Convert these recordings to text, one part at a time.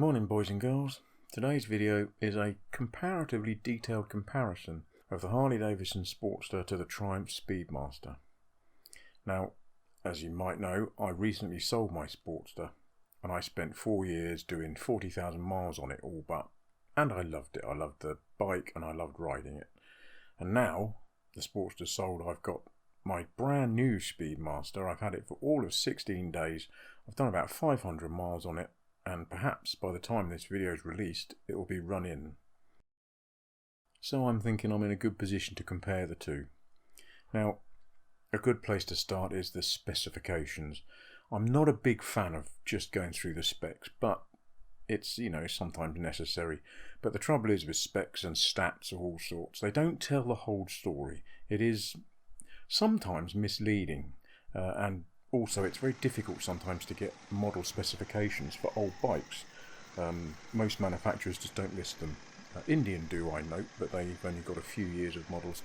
Morning boys and girls. Today's video is a comparatively detailed comparison of the Harley-Davidson Sportster to the Triumph Speedmaster. Now, as you might know, I recently sold my Sportster and I spent 4 years doing 40,000 miles on it all but, and I loved it. I loved the bike and I loved riding it. And now the Sportster's sold, I've got my brand new Speedmaster. I've had it for all of 16 days. I've done about 500 miles on it, and perhaps by the time this video is released it will be run in. So I'm thinking I'm in a good position to compare the two. Now, a good place to start is the specifications. I'm not a big fan of just going through the specs, but it's, sometimes necessary. But the trouble is with specs and stats of all sorts, they don't tell the whole story. It is sometimes misleading, and also it's very difficult sometimes to get model specifications for old bikes. Most manufacturers just don't list them. Indian do, I note, but they've only got a few years of models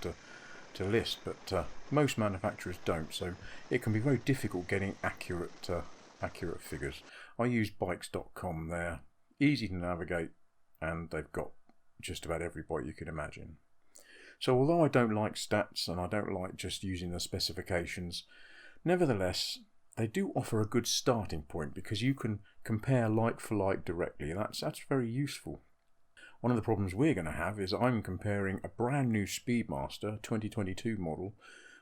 to list, but most manufacturers don't, so it can be very difficult getting accurate figures. I use bikes.com. They're easy to navigate and they've got just about every bike you can imagine. So although I don't like stats and I don't like just using the specifications, nevertheless, they do offer a good starting point because you can compare like for like directly, and that's very useful. One of the problems we're going to have is I'm comparing a brand new Speedmaster 2022 model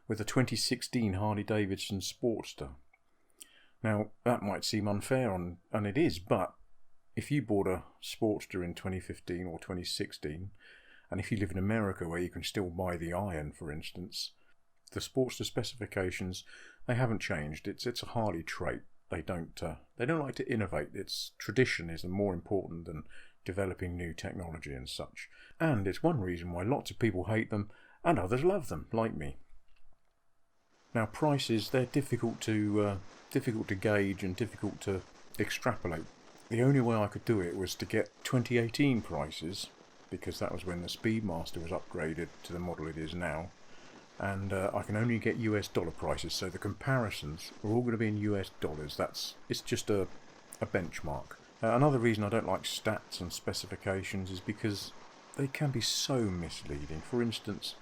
with a 2016 Harley-Davidson Sportster. Now, that might seem unfair, and it is, but if you bought a Sportster in 2015 or 2016, and if you live in America where you can still buy the Iron, for instance, the Sportster specifications, they haven't changed. It's a Harley trait. They don't like to innovate. Its tradition is more important than developing new technology and such. And it's one reason why lots of people hate them and others love them, like me. Now, prices, they're difficult to gauge and difficult to extrapolate. The only way I could do it was to get 2018 prices, because that was when the Speedmaster was upgraded to the model it is now. And I can only get US dollar prices, so the comparisons are all going to be in US dollars. It's just a benchmark. Another reason I don't like stats and specifications is because they can be so misleading. For instance,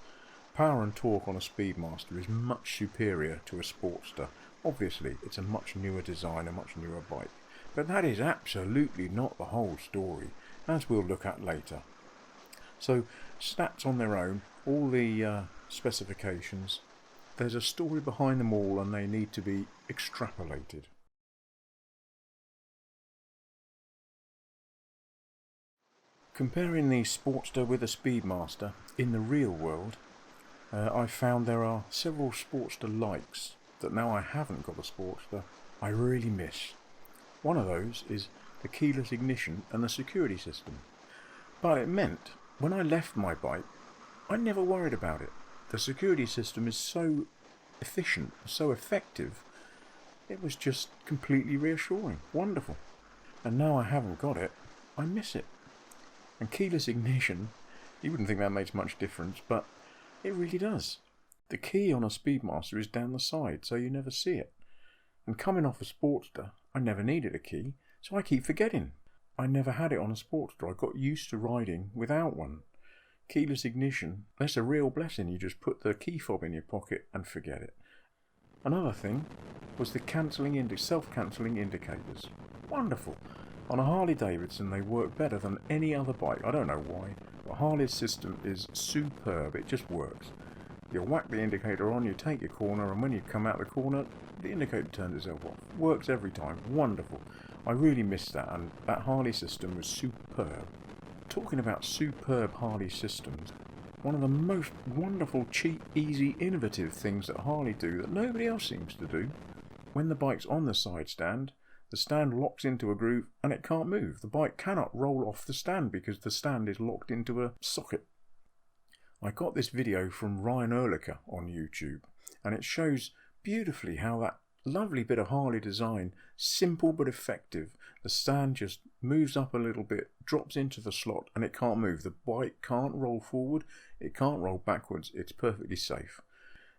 power and torque on a Speedmaster is much superior to a Sportster. Obviously, it's a much newer design, a much newer bike. But that is absolutely not the whole story, as we'll look at later. So, stats on their own, all the specifications, there's a story behind them all and they need to be extrapolated. Comparing the Sportster with a Speedmaster in the real world, I found there are several Sportster likes that now I haven't got a Sportster I really miss. One of those is the keyless ignition and the security system. But it meant when I left my bike, I never worried about it. The security system is so efficient, so effective, it was just completely reassuring, wonderful. And now I haven't got it, I miss it. And keyless ignition, you wouldn't think that makes much difference, but it really does. The key on a Speedmaster is down the side, so you never see it. And coming off a Sportster, I never needed a key, so I keep forgetting. I never had it on a Sportster. I got used to riding without one. Keyless ignition, that's a real blessing. You just put the key fob in your pocket and forget it. Another thing was the self-cancelling indicators. Wonderful. On a Harley-Davidson they work better than any other bike. I don't know why, but Harley's system is superb. It just works. You whack the indicator on, you take your corner, and when you come out the corner, the indicator turns itself off. Works every time. Wonderful. I really missed that, and that Harley system was superb. Talking about superb Harley systems, one of the most wonderful, cheap, easy, innovative things that Harley do that nobody else seems to do, when the bike's on the side stand, the stand locks into a groove and it can't move. The bike cannot roll off the stand because the stand is locked into a socket. I got this video from Ryan Ehrlicher on YouTube, and it shows beautifully how that lovely bit of Harley design, simple but effective. The stand just moves up a little bit, drops into the slot, and it can't move. The bike can't roll forward, it can't roll backwards, it's perfectly safe.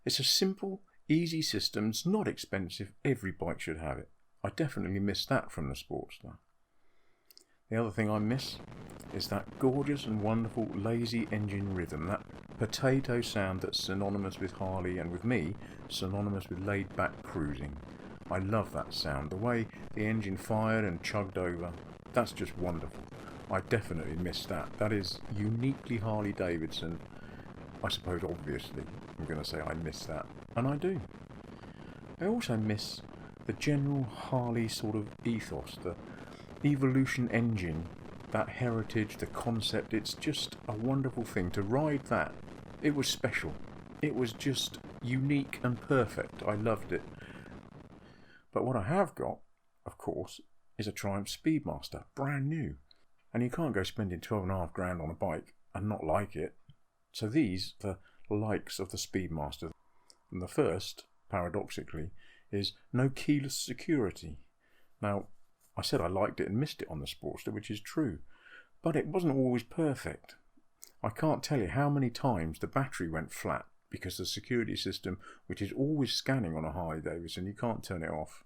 It's a simple, easy system, it's not expensive, every bike should have it. I definitely missed that from the Sportster. The other thing I miss is that gorgeous and wonderful lazy engine rhythm, that potato sound that's synonymous with Harley and with me, synonymous with laid-back cruising. I love that sound, the way the engine fired and chugged over. That's just wonderful. I definitely miss that. That is uniquely Harley-Davidson. I suppose obviously I'm going to say I miss that, and I do. I also miss the general Harley sort of ethos, the evolution engine, that heritage, the concept. It's just a wonderful thing to ride that. It was special. It was just unique and perfect. I loved it. But what I have got, of course, is a Triumph Speedmaster, brand new. And you can't go spending 12.5 grand on a bike and not like it. So these are the likes of the Speedmaster. And the first, paradoxically, is no keyless security. Now, I said I liked it and missed it on the Sportster, which is true. But it wasn't always perfect. I can't tell you how many times the battery went flat because the security system, which is always scanning on a Harley-Davidson, you can't turn it off.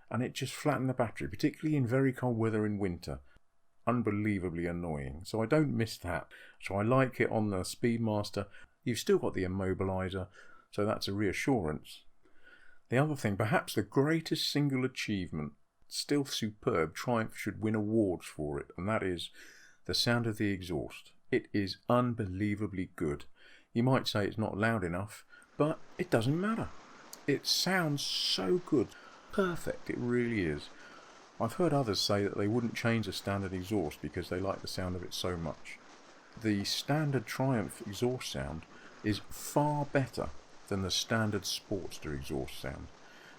And it just flattened the battery, particularly in very cold weather in winter. Unbelievably annoying. So I don't miss that. So I like it on the Speedmaster. You've still got the immobiliser, so that's a reassurance. The other thing, perhaps the greatest single achievement, still superb, Triumph should win awards for it, and that is the sound of the exhaust. It is unbelievably good. You might say it's not loud enough, but it doesn't matter. It sounds so good. Perfect, it really is. I've heard others say that they wouldn't change the standard exhaust because they like the sound of it so much. The standard Triumph exhaust sound is far better than the standard Sportster exhaust sound.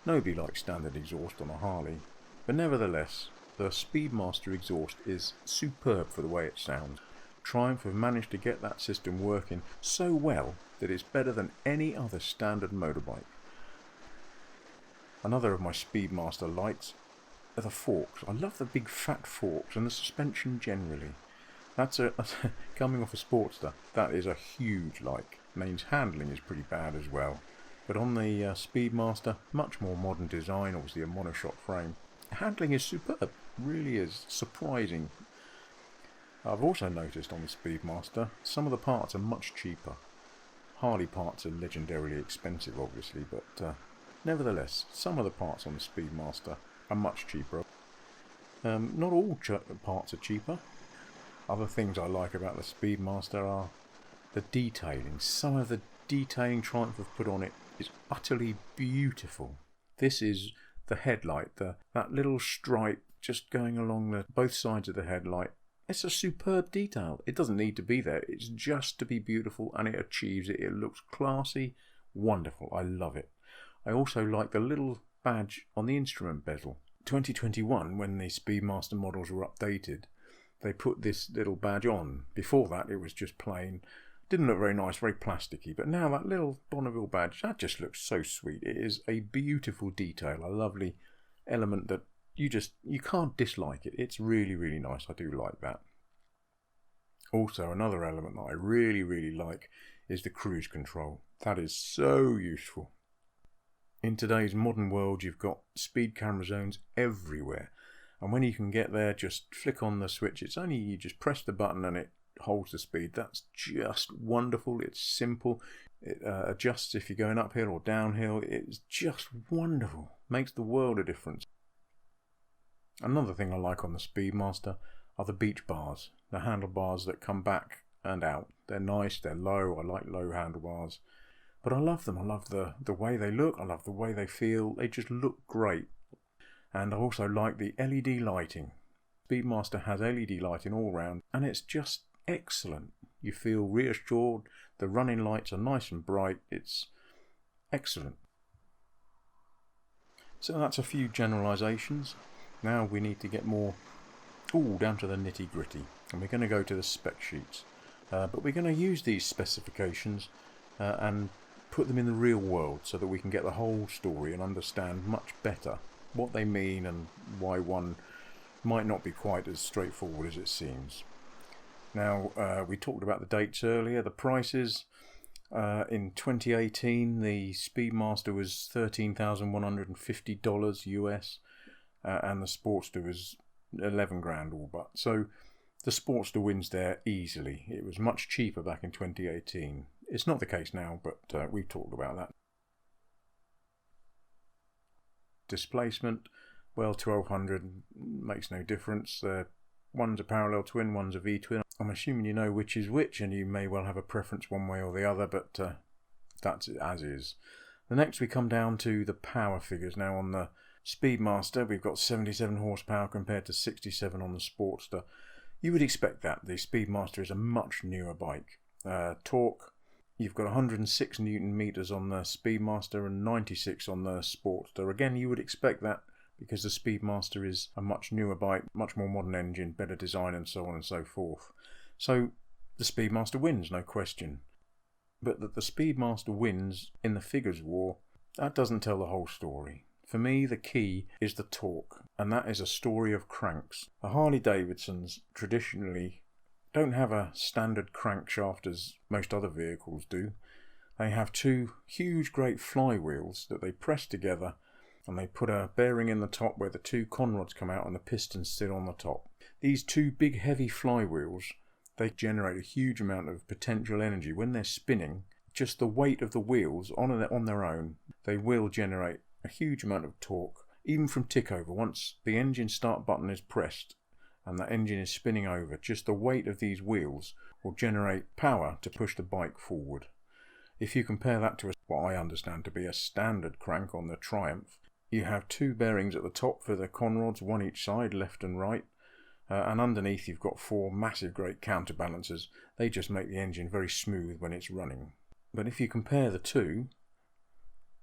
Nobody likes standard exhaust on a Harley, but nevertheless, the Speedmaster exhaust is superb for the way it sounds. Triumph have managed to get that system working so well that it's better than any other standard motorbike. Another of my Speedmaster likes are the forks. I love the big fat forks and the suspension generally. That's coming off a Sportster, that is a huge like. Means handling is pretty bad as well. But on the Speedmaster, much more modern design, obviously a monoshock frame. Handling is superb, really is surprising. I've also noticed on the Speedmaster, some of the parts are much cheaper. Harley parts are legendarily expensive obviously, but nevertheless, some of the parts on the Speedmaster are much cheaper. Not all parts are cheaper. Other things I like about the Speedmaster are the detailing. Some of the detailing Triumph have put on it is utterly beautiful. This is the headlight, that little stripe just going along both sides of the headlight. It's a superb detail. It doesn't need to be there. It's just to be beautiful, and it achieves it. It looks classy, wonderful. I love it. I also like the little badge on the instrument bezel. 2021, when the Speedmaster models were updated, they put this little badge on. Before that, it was just plain. Didn't look very nice, very plasticky. But now that little Bonneville badge, that just looks so sweet. It is a beautiful detail, a lovely element that you can't dislike it. It's really, really nice. I do like that. Also, another element that I really, really like is the cruise control. That is so useful. In today's modern world, you've got speed camera zones everywhere. And when you can get there, just flick on the switch. It's only you just press the button and it holds the speed. That's just wonderful. It's simple. It adjusts if you're going uphill or downhill. It's just wonderful. Makes the world a difference. Another thing I like on the Speedmaster are the beach bars. The handlebars that come back and out. They're nice, they're low. I like low handlebars. But I love them. I love the way they look. I love the way they feel. They just look great. And I also like the LED lighting. Speedmaster has LED lighting all round, and it's just excellent. You feel reassured. The running lights are nice and bright. It's excellent. So that's a few generalisations. Now we need to get more down to the nitty gritty, and we're going to go to the spec sheets. But we're going to use these specifications and put them in the real world so that we can get the whole story and understand much better what they mean and why one might not be quite as straightforward as it seems. Now, we talked about the dates earlier. The prices in 2018, the Speedmaster was $13,150 US, and the Sportster was 11 grand all but. So the Sportster wins there easily. It was much cheaper back in 2018. It's not the case now, but we've talked about that. Displacement, well, 1200 makes no difference. One's a parallel twin, one's a V-twin. I'm assuming you know which is which, and you may well have a preference one way or the other, but that's as is. The next we come down to the power figures. Now on the Speedmaster we've got 77 horsepower compared to 67 on the Sportster. You would expect that. The Speedmaster is a much newer bike. Torque, you've got 106 Newton meters on the Speedmaster and 96 on the Sportster. Again, you would expect that because the Speedmaster is a much newer bike, much more modern engine, better design and so on and so forth. So the Speedmaster wins, no question. But that the Speedmaster wins in the figures war, that doesn't tell the whole story. For me, the key is the torque, and that is a story of cranks. The Harley-Davidsons traditionally don't have a standard crankshaft as most other vehicles do. They have two huge great flywheels that they press together, and they put a bearing in the top where the two conrods come out and the pistons sit on the top. These two big heavy flywheels, they generate a huge amount of potential energy. When they're spinning, just the weight of the wheels on their own, they will generate a huge amount of torque, even from tick over. Once the engine start button is pressed and that engine is spinning over, just the weight of these wheels will generate power to push the bike forward. If you compare that to what I understand to be a standard crank on the Triumph, you have two bearings at the top for the conrods, one each side, left and right, and underneath you've got four massive great counterbalancers. They just make the engine very smooth when it's running. But if you compare the two,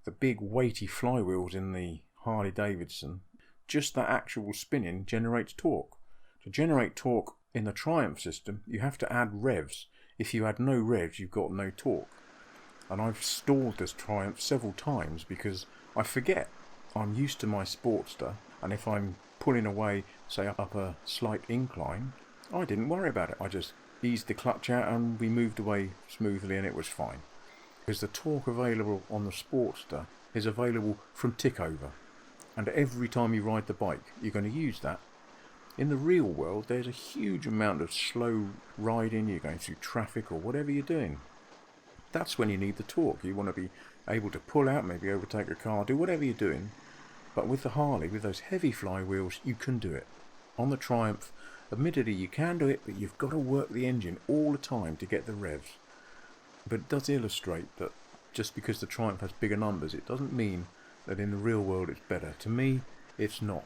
the big weighty flywheels in the Harley-Davidson, just that actual spinning generates torque. To generate torque in the Triumph system, you have to add revs. If you add no revs, you've got no torque. And I've stalled this Triumph several times because I forget. I'm used to my Sportster, and if I'm pulling away, say up a slight incline, I didn't worry about it. I just eased the clutch out and we moved away smoothly and it was fine. Because the torque available on the Sportster is available from tick over, and every time you ride the bike you're going to use that. In the real world there's a huge amount of slow riding, you're going through traffic or whatever you're doing. That's when you need the torque. You want to be able to pull out, maybe overtake a car, do whatever you're doing. But with the Harley, with those heavy flywheels, you can do it. On the Triumph, admittedly you can do it, but you've got to work the engine all the time to get the revs. But it does illustrate that just because the Triumph has bigger numbers, it doesn't mean that in the real world it's better. To me, it's not.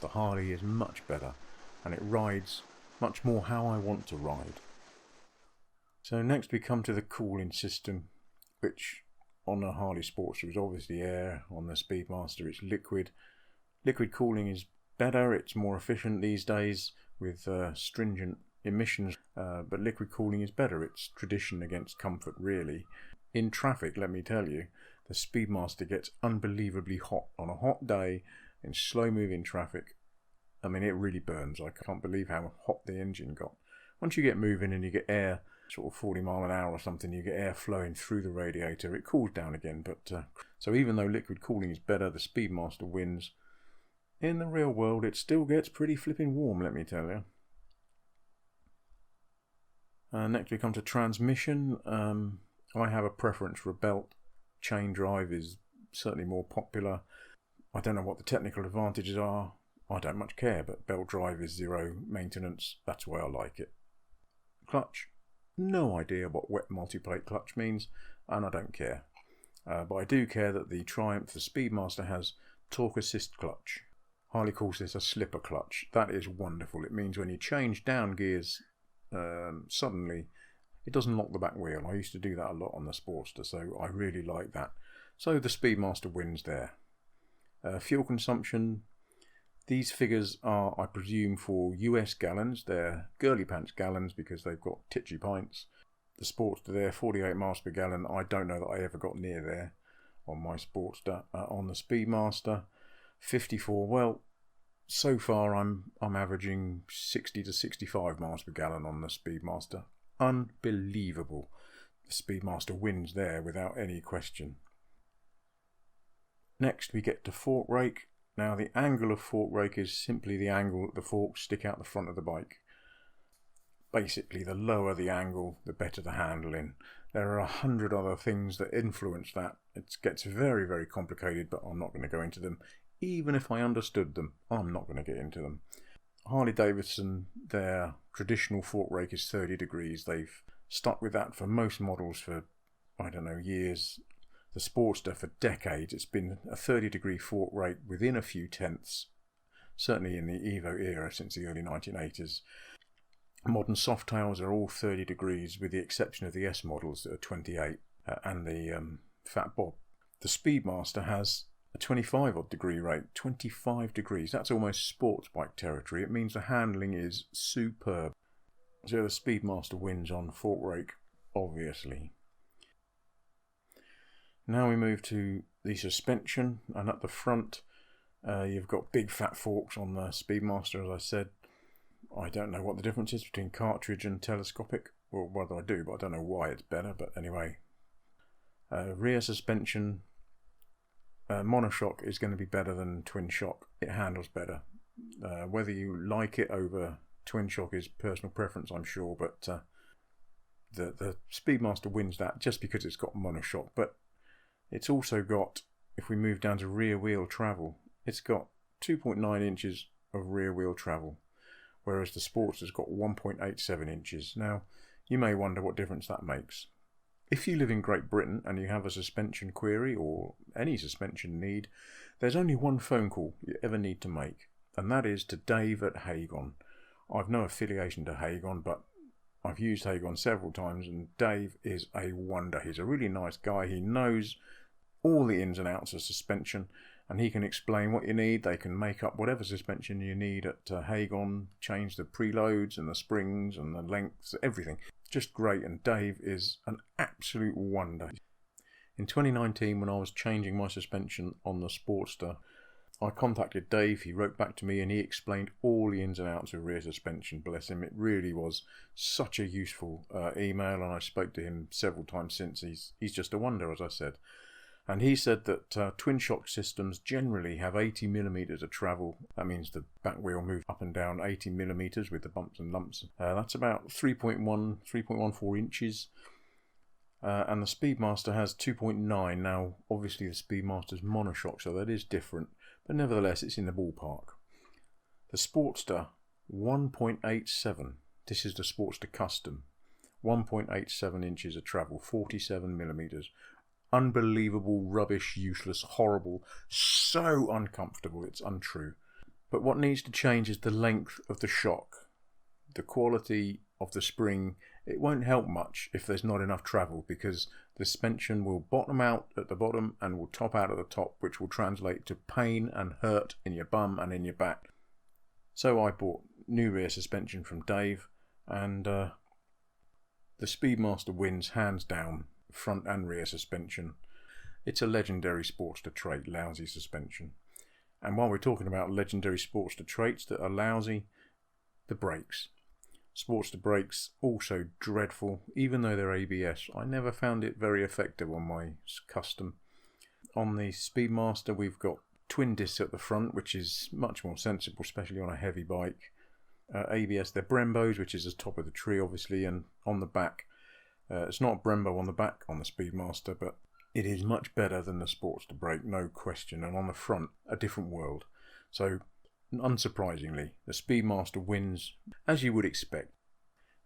The Harley is much better, and it rides much more how I want to ride. So next we come to the cooling system, which on the Harley Sportster is obviously air. On the Speedmaster it's liquid. Liquid cooling is better, it's more efficient these days with stringent emissions, but liquid cooling is better. It's tradition against comfort, really. In traffic, let me tell you, the Speedmaster gets unbelievably hot on a hot day in slow moving traffic. I mean, it really burns. I can't believe how hot the engine got. Once you get moving and you get air, sort of 40 mile an hour or something, you get air flowing through the radiator, it cools down again. But so even though liquid cooling is better, the Speedmaster wins. In the real world it still gets pretty flipping warm, let me tell you. Next we come to transmission. I have a preference for a belt. Chain drive is certainly more popular. I don't know what the technical advantages are. I don't much care, but belt drive is zero maintenance. That's the way I like it. Clutch, no idea what wet multiplate clutch means, and I don't care. But I do care that the Triumph, the Speedmaster, has torque assist clutch. Harley calls this a slipper clutch. That is wonderful. It means when you change down gears, suddenly it doesn't lock the back wheel. I used to do that a lot on the Sportster, so I really like that. So the Speedmaster wins there. Fuel consumption, these figures are, I presume, for US gallons. They're girly pants gallons because they've got titchy pints. The Sportster there, 48 miles per gallon. I don't know that I ever got near there on my Sportster. On the Speedmaster, 54. Well, so far I'm averaging 60 to 65 miles per gallon on the Speedmaster. Unbelievable. The Speedmaster wins there without any question. Next we get to fork rake. Now the angle of fork rake is simply the angle that the forks stick out the front of the bike. Basically, the lower the angle, the better the handling. There are 100 other things that influence that. It gets very, very complicated, but I'm not going to go into them. Even if I understood them, I'm not going to get into them. Harley-Davidson, their traditional fork rake is 30 degrees. They've stuck with that for most models for, I don't know, years. The Sportster for decades. It's been a 30-degree fork rake within a few tenths, certainly in the Evo era since the early 1980s. Modern Softails are all 30 degrees with the exception of the S models that are 28 and the Fat Bob. The Speedmaster has a 25 odd degree rate, 25 degrees. That's almost sports bike territory. It means the handling is superb. So the Speedmaster wins on fork rake, obviously. Now we move to the suspension, and at the front you've got big fat forks on the Speedmaster, as I said. I don't know what the difference is between cartridge and telescopic, or whether I do, but I don't know why it's better, but anyway. Rear suspension, monoshock is going to be better than twin shock. It handles better. Whether you like it over twin shock is personal preference, I'm sure, but the Speedmaster wins that just because it's got monoshock. But it's also got, if we move down to rear wheel travel, it's got 2.9 inches of rear wheel travel, whereas the Sportster's got 1.87 inches. Now, you may wonder what difference that makes. If you live in Great Britain and you have a suspension query or any suspension need, there's only one phone call you ever need to make, and that is to Dave at Hagon. I've no affiliation to Hagon, but I've used Hagon several times, and Dave is a wonder. He's a really nice guy. He knows all the ins and outs of suspension, and he can explain what you need. They can make up whatever suspension you need at Hagon, change the preloads and the springs and the lengths, everything. Just great, and Dave is an absolute wonder. In 2019, when I was changing my suspension on the Sportster, I contacted Dave. He wrote back to me and he explained all the ins and outs of rear suspension. Bless him, it really was such a useful email, and I spoke to him several times since. He's just a wonder, as I said. And he said that twin shock systems generally have 80mm of travel. That means the back wheel moves up and down 80mm with the bumps and lumps. That's about 3.14 inches. And the Speedmaster has 2.9. Now, obviously the Speedmaster's monoshock, so that is different. But nevertheless, it's in the ballpark. The Sportster, 1.87. This is the Sportster Custom. 1.87 inches of travel, 47mm. Unbelievable, rubbish, useless, horrible, so uncomfortable, it's untrue. But what needs to change is the length of the shock, the quality of the spring. It won't help much if there's not enough travel, because the suspension will bottom out at the bottom and will top out at the top, which will translate to pain and hurt in your bum and in your back. So I bought new rear suspension from Dave, and the Speedmaster wins hands down, front and rear suspension. It's a legendary Sportster trait, lousy suspension. And while we're talking about legendary Sportster traits that are lousy, the brakes. Sportster brakes, also dreadful, even though they're ABS. I never found it very effective on my custom. On the Speedmaster we've got twin discs at the front, which is much more sensible, especially on a heavy bike. ABS, they're Brembos, which is the top of the tree obviously, and on the back, it's not a Brembo on the back on the Speedmaster, but it is much better than the Sportster brake, no question. And on the front, a different world. So, unsurprisingly, the Speedmaster wins, as you would expect.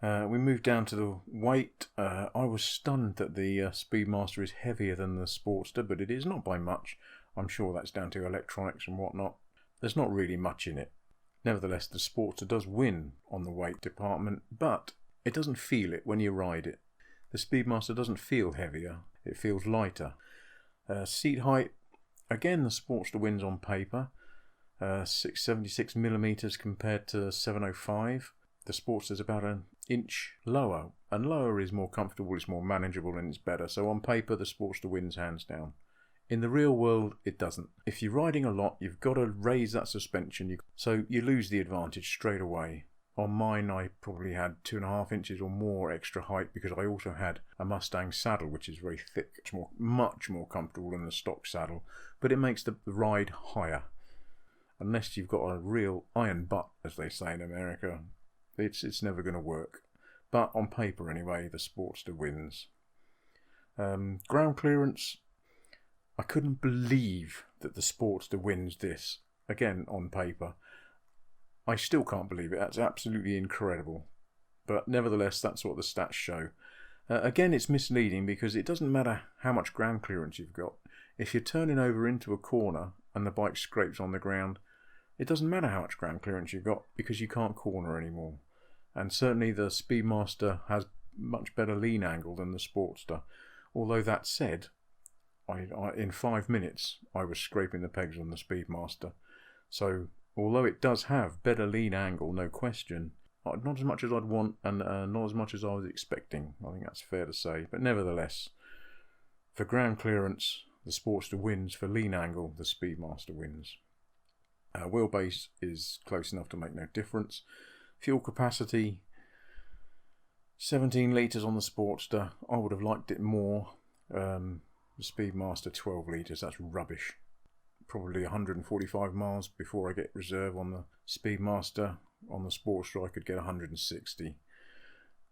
We move down to the weight. I was stunned that the Speedmaster is heavier than the Sportster, but it is not by much. I'm sure that's down to electronics and whatnot. There's not really much in it. Nevertheless, the Sportster does win on the weight department, but it doesn't feel it when you ride it. The Speedmaster doesn't feel heavier, it feels lighter. Seat height, again the Sportster wins on paper. 676mm compared to 705. The Sportster's about an inch lower, and lower is more comfortable, it's more manageable, and it's better. So on paper the Sportster wins hands down. In the real world it doesn't. If you're riding a lot, you've got to raise that suspension, so you lose the advantage straight away. On mine I probably had 2.5 inches or more extra height because I also had a Mustang saddle, which is very thick, much more comfortable than the stock saddle, but it makes the ride higher. unless you've got a real iron butt, as they say in America, it's never going to work. But on paper anyway, the Sportster wins. Ground clearance, I couldn't believe that the Sportster wins this. Again, on paper, I still can't believe it. That's absolutely incredible. But nevertheless, that's what the stats show. Again, it's misleading because it doesn't matter how much ground clearance you've got. If you're turning over into a corner and the bike scrapes on the ground, it doesn't matter how much ground clearance you've got because you can't corner anymore. And certainly the Speedmaster has much better lean angle than the Sportster. Although that said, in 5 minutes I was scraping the pegs on the Speedmaster. So although it does have better lean angle, no question, not as much as I'd want and not as much as I was expecting. I think that's fair to say. But nevertheless, for ground clearance, the Sportster wins. For lean angle, the Speedmaster wins. Wheelbase is close enough to make no difference. Fuel capacity, 17 litres on the Sportster. I would have liked it more. The Speedmaster 12 litres, that's rubbish. Probably 145 miles before I get reserve on the Speedmaster. On the Sportster I could get 160,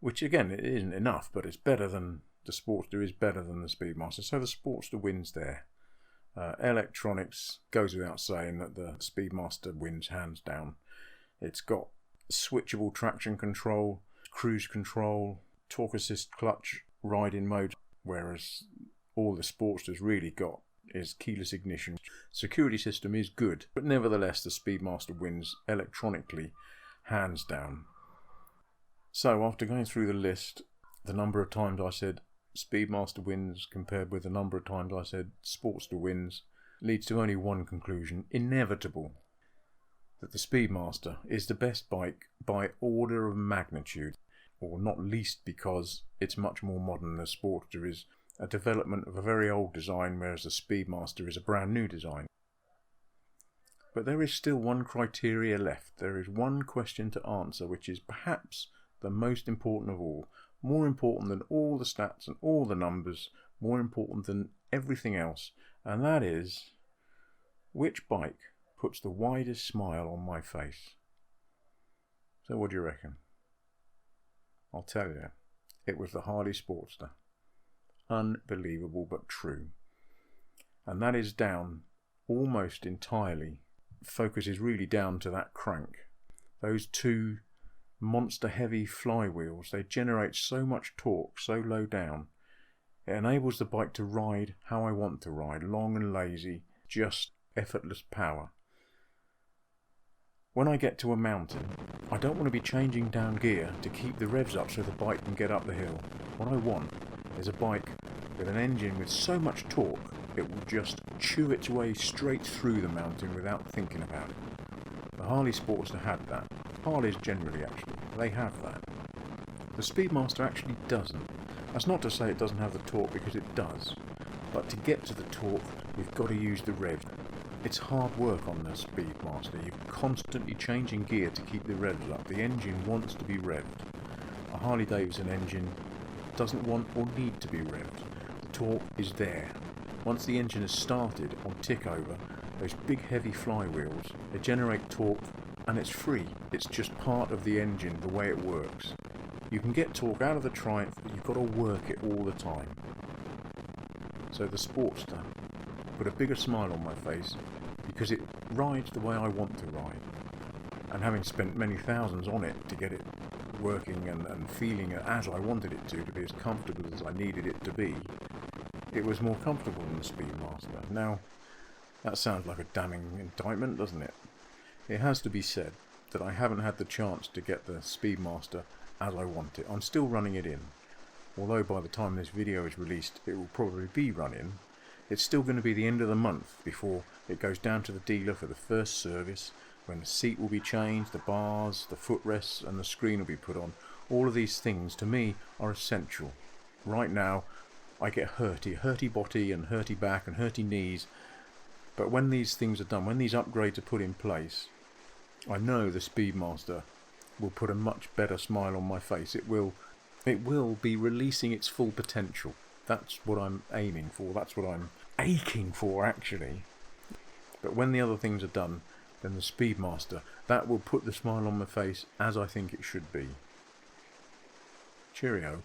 which again, it isn't enough, but it's better than the Sportster is better than the Speedmaster, so the Sportster wins there. Electronics, goes without saying that the Speedmaster wins hands down. It's got switchable traction control, cruise control, torque assist clutch, riding mode, whereas all the Sportster's really got is keyless ignition. Security system is good, but nevertheless the Speedmaster wins electronically hands down. So after going through the list, the number of times I said Speedmaster wins compared with the number of times I said Sportster wins leads to only one conclusion, inevitable, that the Speedmaster is the best bike by order of magnitude, or not least because it's much more modern. The Sportster is a development of a very old design, whereas the Speedmaster is a brand new design. But there is still one criteria left. There is one question to answer, which is perhaps the most important of all. More important than all the stats and all the numbers. More important than everything else. And that is, which bike puts the widest smile on my face? So what do you reckon? I'll tell you. It was the Harley Sportster. Unbelievable but true. And that is down almost entirely. Focus is really down to that crank. Those two monster heavy flywheels, they generate so much torque so low down. It enables the bike to ride how I want to ride, long and lazy, just effortless power. When I get to a mountain, I don't want to be changing down gear to keep the revs up so the bike can get up the hill. What I want is a bike with an engine with so much torque it will just chew its way straight through the mountain without thinking about it. The Harley Sportster had that. Harleys generally, actually, they have that. The Speedmaster actually doesn't. That's not to say it doesn't have the torque, because it does. But to get to the torque, you've got to use the rev. It's hard work on the Speedmaster. You're constantly changing gear to keep the revs up. The engine wants to be revved. A Harley-Davidson engine doesn't want or need to be revved. The torque is there. Once the engine has started on tick over, those big heavy flywheels, they generate torque and it's free. It's just part of the engine, the way it works. You can get torque out of the Triumph, but you've got to work it all the time. So the Sportster put a bigger smile on my face because it rides the way I want to ride. And having spent many thousands on it to get it working and feeling as I wanted it to be as comfortable as I needed it to be, it was more comfortable than the Speedmaster. Now, that sounds like a damning indictment, doesn't it? It has to be said that I haven't had the chance to get the Speedmaster as I want it. I'm still running it in. Although by the time this video is released, it will probably be run in. It's still going to be the end of the month before it goes down to the dealer for the first service, when the seat will be changed, the bars, the footrests and the screen will be put on. All of these things, to me, are essential. Right now, I get hurty body and hurty back and hurty knees. But when these things are done, when these upgrades are put in place, I know the Speedmaster will put a much better smile on my face. It will be releasing its full potential. That's what I'm aiming for. That's what I'm aching for, actually. But when the other things are done, than the Speedmaster. That will put the smile on my face as I think it should be. Cheerio.